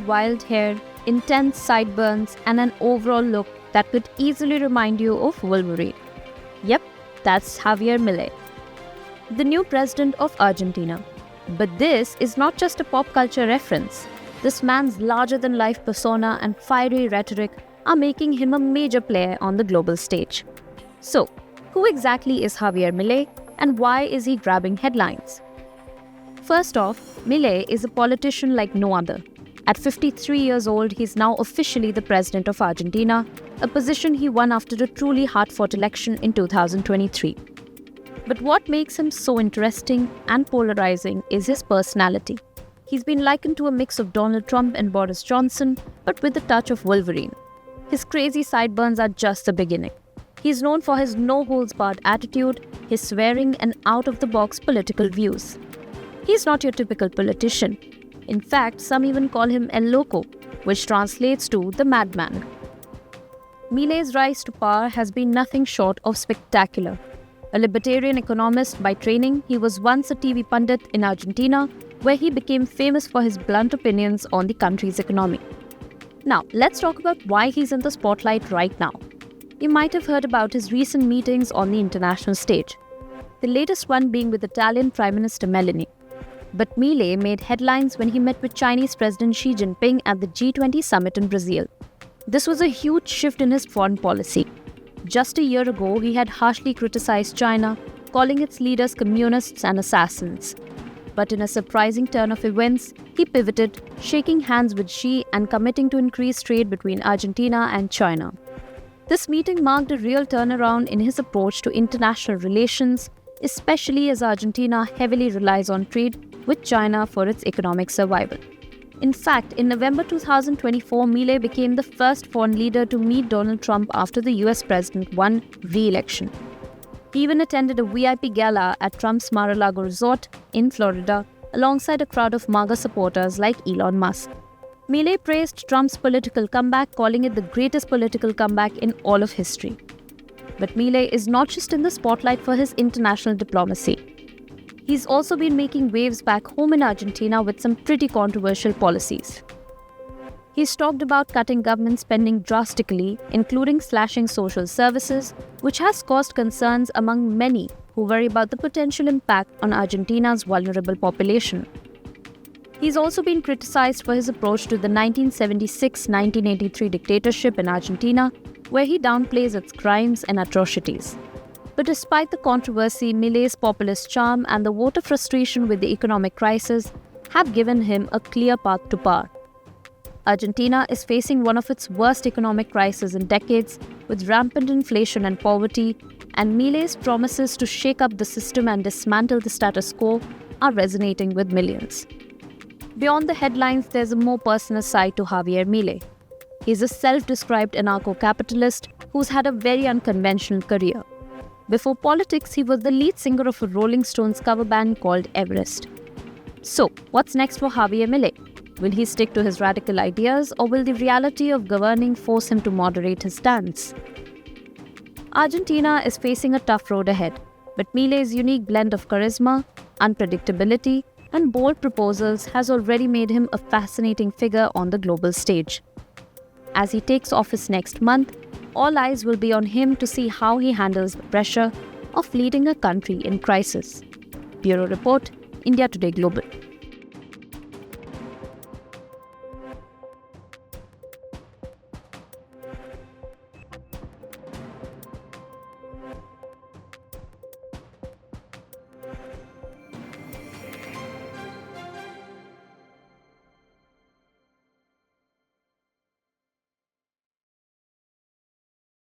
wild hair, intense sideburns, and an overall look that could easily remind you of Wolverine. Yep, that's Javier Milei, the new president of Argentina. But this is not just a pop culture reference. This man's larger-than-life persona and fiery rhetoric are making him a major player on the global stage. So, who exactly is Javier Milei and why is he grabbing headlines? First off, Milei is a politician like no other. At 53 years old, he's now officially the president of Argentina, a position he won after a truly hard-fought election in 2023. But what makes him so interesting and polarizing is his personality. He's been likened to a mix of Donald Trump and Boris Johnson, but with a touch of Wolverine. His crazy sideburns are just the beginning. He's known for his no-holds-barred attitude, his swearing and out-of-the-box political views. He's not your typical politician. In fact, some even call him El Loco, which translates to the madman. Milei's rise to power has been nothing short of spectacular. A libertarian economist by training, he was once a TV pundit in Argentina, where he became famous for his blunt opinions on the country's economy. Now, let's talk about why he's in the spotlight right now. You might have heard about his recent meetings on the international stage, the latest one being with Italian Prime Minister Meloni. But Milei made headlines when he met with Chinese President Xi Jinping at the G20 summit in Brazil. This was a huge shift in his foreign policy. Just a year ago, he had harshly criticized China, calling its leaders communists and assassins. But in a surprising turn of events, he pivoted, shaking hands with Xi and committing to increase trade between Argentina and China. This meeting marked a real turnaround in his approach to international relations, especially as Argentina heavily relies on trade with China for its economic survival. In fact, in November 2024, Milei became the first foreign leader to meet Donald Trump after the US president won re-election. He even attended a VIP gala at Trump's Mar-a-Lago resort in Florida alongside a crowd of MAGA supporters like Elon Musk. Milei praised Trump's political comeback, calling it the greatest political comeback in all of history. But Milei is not just in the spotlight for his international diplomacy. He's also been making waves back home in Argentina with some pretty controversial policies. He's talked about cutting government spending drastically, including slashing social services, which has caused concerns among many who worry about the potential impact on Argentina's vulnerable population. He's also been criticized for his approach to the 1976-1983 dictatorship in Argentina, where he downplays its crimes and atrocities. But despite the controversy, Milei's populist charm and the voter frustration with the economic crisis have given him a clear path to power. Argentina is facing one of its worst economic crises in decades, with rampant inflation and poverty, and Milei's promises to shake up the system and dismantle the status quo are resonating with millions. Beyond the headlines, there's a more personal side to Javier Milei. He's a self-described anarcho-capitalist who's had a very unconventional career. Before politics, he was the lead singer of a Rolling Stones cover band called Everest. So, what's next for Javier Milei? Will he stick to his radical ideas, or will the reality of governing force him to moderate his stance? Argentina is facing a tough road ahead, but Milei's unique blend of charisma, unpredictability, and bold proposals has already made him a fascinating figure on the global stage. As he takes office next month, all eyes will be on him to see how he handles the pressure of leading a country in crisis. Bureau Report, India Today Global.